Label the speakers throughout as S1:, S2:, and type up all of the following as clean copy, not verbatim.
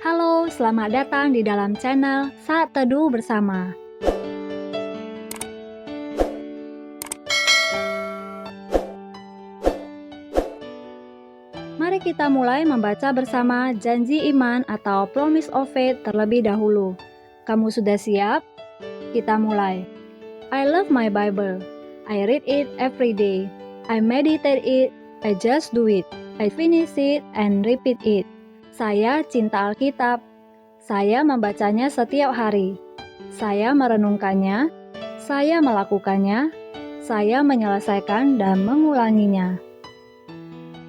S1: Halo, selamat datang di dalam channel Saat Teduh Bersama. Mari kita mulai membaca bersama janji iman atau Promise of Faith terlebih dahulu. Kamu sudah siap? Kita mulai. I love my Bible. I read it every day. I meditate it. I just do it. I finish it and repeat it. Saya cinta Alkitab. Saya membacanya setiap hari. Saya merenungkannya. Saya melakukannya. Saya menyelesaikan dan mengulanginya.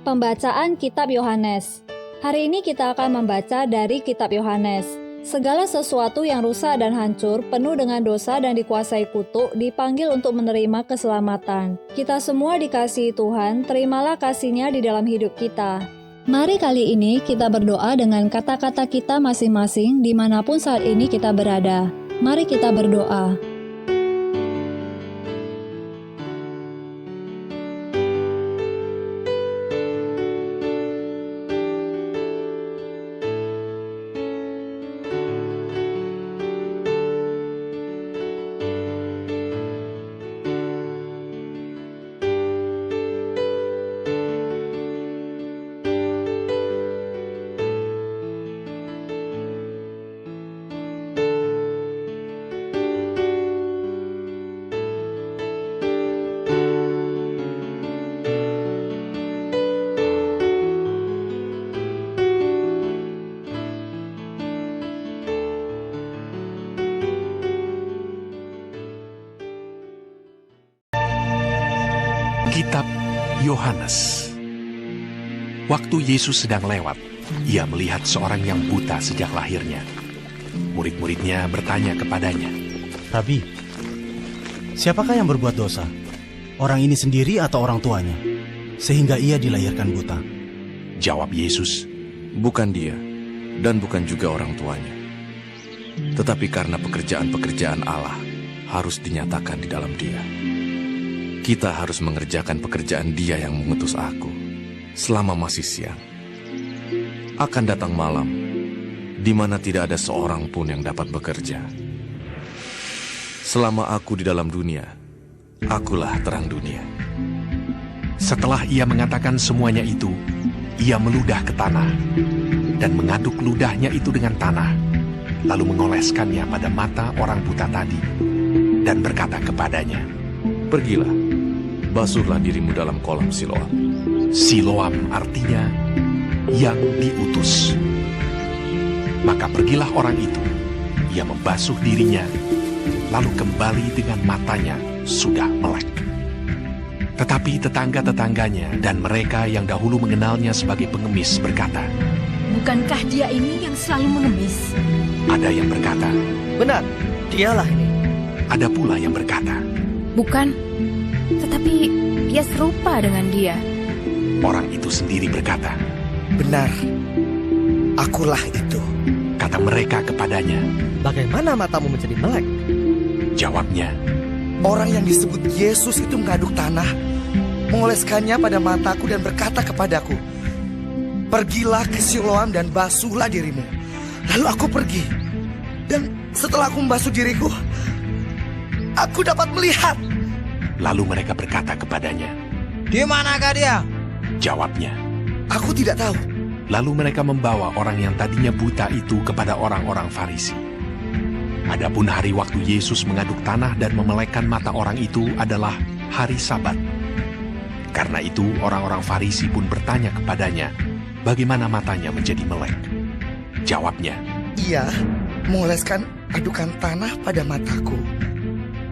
S1: Pembacaan Kitab Yohanes. Hari ini kita akan membaca dari Kitab Yohanes. Segala sesuatu yang rusak dan hancur, penuh dengan dosa dan dikuasai kutuk, dipanggil untuk menerima keselamatan. Kita semua dikasihi Tuhan, terimalah kasih-Nya di dalam hidup kita. Mari kali ini kita berdoa dengan kata-kata kita masing-masing dimanapun saat ini kita berada. Mari kita berdoa.
S2: Kitab Yohanes. Waktu Yesus sedang lewat, ia melihat seorang yang buta sejak lahirnya. Murid-muridnya bertanya kepadanya,
S3: Rabi, siapakah yang berbuat dosa? Orang ini sendiri atau orang tuanya? Sehingga ia dilahirkan buta.
S2: Jawab Yesus,
S4: Bukan dia, dan bukan juga orang tuanya. Tetapi karena pekerjaan-pekerjaan Allah harus dinyatakan di dalam dia. Kita harus mengerjakan pekerjaan Dia yang mengutus aku selama masih siang. Akan datang malam, di mana tidak ada seorang pun yang dapat bekerja. Selama aku di dalam dunia, akulah terang dunia.
S2: Setelah ia mengatakan semuanya itu, ia meludah ke tanah dan mengaduk ludahnya itu dengan tanah, lalu mengoleskannya pada mata orang buta tadi dan berkata kepadanya,
S4: Pergilah, basuhlah dirimu dalam kolam Siloam.
S2: Siloam artinya yang diutus. Maka pergilah orang itu, ia membasuh dirinya, lalu kembali dengan matanya sudah melek. Tetapi tetangga-tetangganya dan mereka yang dahulu mengenalnya sebagai pengemis berkata,
S5: Bukankah dia ini yang selalu mengemis?
S2: ada yang berkata,
S6: Benar, dialah ini.
S2: ada pula yang berkata,
S5: Bukan, tetapi dia serupa dengan dia.
S2: orang itu sendiri berkata,
S6: Benar, akulah itu.
S2: kata mereka kepadanya.
S6: Bagaimana matamu menjadi melek?
S2: Jawabnya,
S6: Orang yang disebut Yesus itu mengaduk tanah, mengoleskannya pada mataku dan berkata kepadaku, Pergilah ke Siloam dan basuhlah dirimu. Lalu aku pergi, dan setelah aku membasuh diriku, aku dapat melihat.
S2: lalu mereka berkata kepadanya.
S7: Di manakah dia?
S2: Jawabnya,
S6: Aku tidak tahu.
S2: lalu mereka membawa orang yang tadinya buta itu kepada orang-orang Farisi. Adapun hari waktu Yesus mengaduk tanah dan memelekkan mata orang itu adalah hari Sabat. Karena itu orang-orang Farisi pun bertanya kepadanya, bagaimana matanya menjadi melek. Jawabnya,
S6: Ia mengoleskan adukan tanah pada mataku.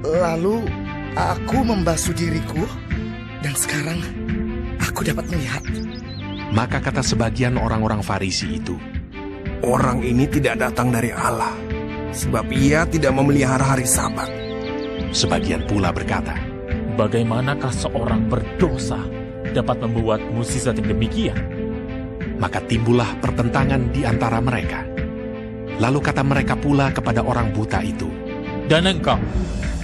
S6: Lalu aku membasuh diriku, dan sekarang aku dapat melihat.
S2: maka kata sebagian orang-orang Farisi itu,
S8: Orang ini tidak datang dari Allah, sebab ia tidak memelihara hari Sabat.
S2: sebagian pula berkata,
S9: Bagaimanakah seorang berdosa dapat membuat mukjizat yang demikian?
S2: maka timbullah pertentangan di antara mereka. Lalu kata mereka pula kepada orang buta itu,
S9: Dan engkau,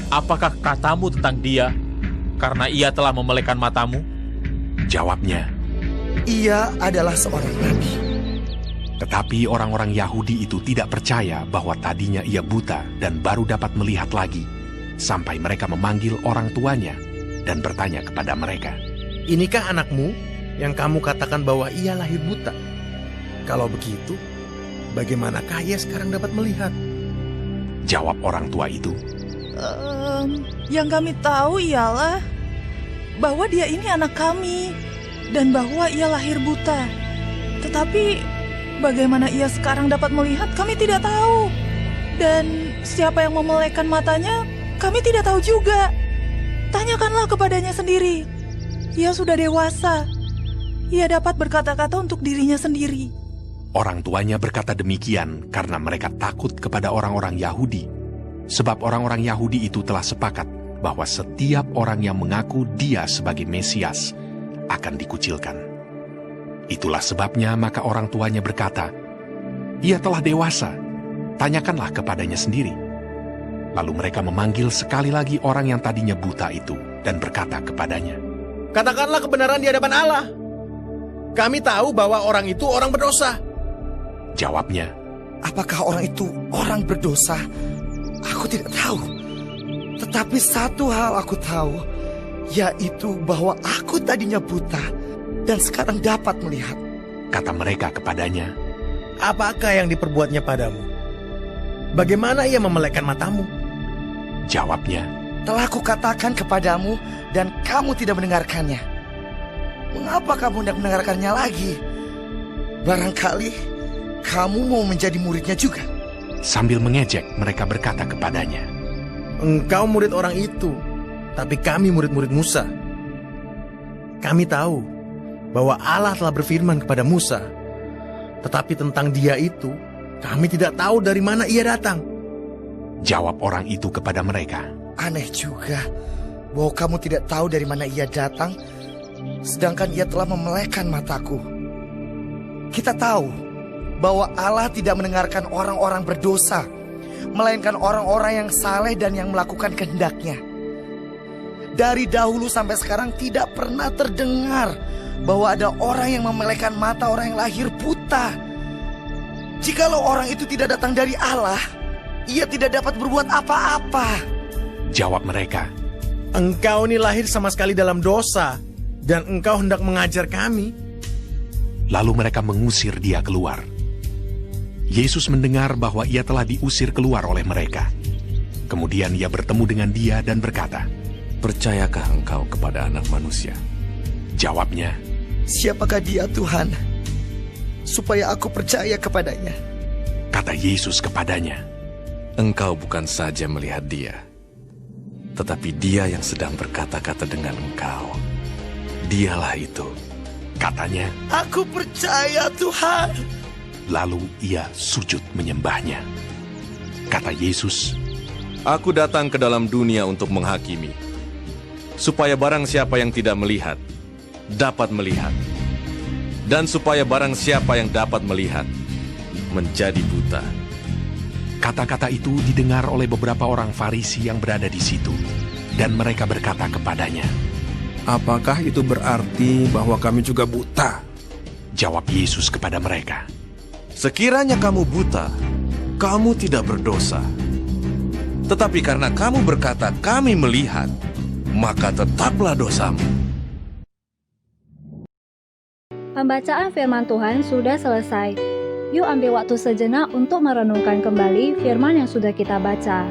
S9: apakah katamu tentang dia karena ia telah memelekkan matamu?
S2: jawabnya,
S6: Ia adalah seorang nabi.
S2: Tetapi orang-orang Yahudi itu tidak percaya bahwa tadinya ia buta dan baru dapat melihat lagi, sampai mereka memanggil orang tuanya dan bertanya kepada mereka,
S8: Inikah anakmu yang kamu katakan bahwa ia lahir buta? Kalau begitu, bagaimanakah ia sekarang dapat melihat?
S2: Jawab orang tua itu,
S10: Yang kami tahu ialah bahwa dia ini anak kami dan bahwa ia lahir buta. Tetapi bagaimana ia sekarang dapat melihat kami tidak tahu. Dan siapa yang memelekkan matanya kami tidak tahu juga. Tanyakanlah kepadanya sendiri. Ia sudah dewasa. Ia dapat berkata-kata untuk dirinya sendiri.
S2: Orang tuanya berkata demikian karena mereka takut kepada orang-orang Yahudi. Sebab orang-orang Yahudi itu telah sepakat bahwa setiap orang yang mengaku dia sebagai Mesias akan dikucilkan. Itulah sebabnya maka orang tuanya berkata, ia telah dewasa, tanyakanlah kepadanya sendiri. Lalu mereka memanggil sekali lagi orang yang tadinya buta itu dan berkata kepadanya,
S8: Katakanlah kebenaran di hadapan Allah. Kami tahu bahwa orang itu orang berdosa.
S2: Jawabnya,
S6: Apakah orang itu orang berdosa? Aku tidak tahu. Tetapi satu hal aku tahu, yaitu bahwa aku tadinya buta dan sekarang dapat melihat.
S2: kata mereka kepadanya,
S8: Apakah yang diperbuatnya padamu? Bagaimana ia memelekkan matamu?
S2: jawabnya,
S6: Telah kukatakan kepadamu dan kamu tidak mendengarkannya. Mengapa kamu tidak mendengarkannya lagi? Barangkali kamu mau menjadi muridnya juga.
S2: sambil mengejek mereka berkata kepadanya,
S8: Engkau murid orang itu, tapi kami murid-murid Musa. Kami tahu bahwa Allah telah berfirman kepada Musa, tetapi tentang dia itu, kami tidak tahu dari mana ia datang.
S2: jawab orang itu kepada mereka,
S6: Aneh juga bahwa kamu tidak tahu dari mana ia datang, sedangkan ia telah memelekkan mataku. Kita tahu bahwa Allah tidak mendengarkan orang-orang berdosa, melainkan orang-orang yang saleh dan yang melakukan kehendak-Nya. Dari dahulu sampai sekarang tidak pernah terdengar bahwa ada orang yang memelekkan mata orang yang lahir buta. Jikalau orang itu tidak datang dari Allah, ia tidak dapat berbuat apa-apa.
S2: jawab mereka,
S8: Engkau ini lahir sama sekali dalam dosa, dan engkau hendak mengajar kami.
S2: lalu mereka mengusir dia keluar. Yesus mendengar bahwa ia telah diusir keluar oleh mereka. Kemudian ia bertemu dengan dia dan berkata,
S4: Percayakah engkau kepada anak manusia?
S2: jawabnya,
S6: Siapakah dia Tuhan? Supaya aku percaya kepadanya.
S2: kata Yesus kepadanya,
S4: Engkau bukan saja melihat dia, tetapi dia yang sedang berkata-kata dengan engkau. Dialah itu.
S2: katanya,
S6: Aku percaya Tuhan.
S2: lalu ia sujud menyembahnya. Kata Yesus,
S4: Aku datang ke dalam dunia untuk menghakimi, supaya barang siapa yang tidak melihat, dapat melihat. Dan supaya barang siapa yang dapat melihat, menjadi buta.
S2: kata-kata itu didengar oleh beberapa orang Farisi yang berada di situ, dan mereka berkata kepadanya,
S8: Apakah itu berarti bahwa kami juga buta?
S2: jawab Yesus kepada mereka,
S4: Sekiranya kamu buta, kamu tidak berdosa. Tetapi karena kamu berkata kami melihat, maka tetaplah dosamu.
S1: Pembacaan firman Tuhan sudah selesai. Yuk ambil waktu sejenak untuk merenungkan kembali firman yang sudah kita baca.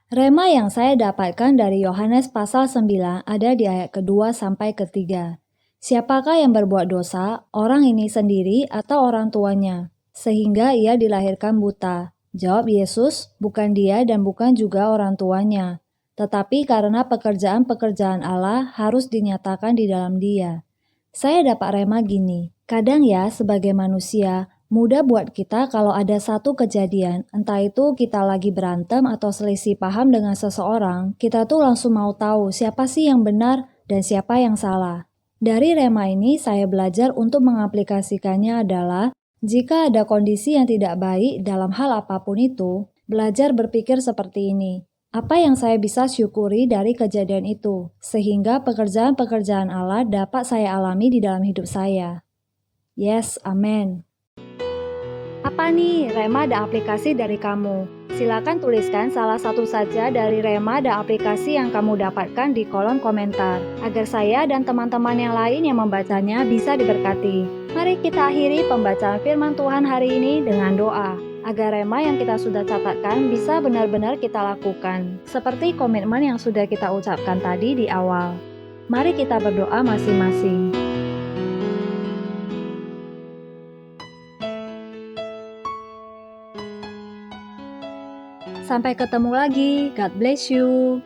S1: Rema yang saya dapatkan dari Yohanes pasal 9 ada di ayat kedua sampai ketiga. Siapakah yang berbuat dosa, orang ini sendiri atau orang tuanya, sehingga ia dilahirkan buta? Jawab Yesus, bukan dia dan bukan juga orang tuanya, tetapi karena pekerjaan-pekerjaan Allah harus dinyatakan di dalam dia. Saya dapat rema gini, kadang ya sebagai manusia, Mudah buat kita kalau ada satu kejadian, entah itu kita lagi berantem atau selisih paham dengan seseorang, kita tuh langsung mau tahu siapa sih yang benar dan siapa yang salah. Dari Rema ini saya belajar untuk mengaplikasikannya adalah, jika ada kondisi yang tidak baik dalam hal apapun itu, belajar berpikir seperti ini. Apa yang saya bisa syukuri dari kejadian itu, sehingga pekerjaan-pekerjaan Allah dapat saya alami di dalam hidup saya. Yes, amin. Apa nih Rema ada aplikasi dari kamu? Silakan tuliskan salah satu saja dari Rema ada aplikasi yang kamu dapatkan di kolom komentar, agar saya dan teman-teman yang lain yang membacanya bisa diberkati. Mari kita akhiri pembacaan firman Tuhan hari ini dengan doa, agar Rema yang kita sudah catatkan bisa benar-benar kita lakukan, seperti komitmen yang sudah kita ucapkan tadi di awal. Mari kita berdoa masing-masing. Sampai ketemu lagi. God bless you.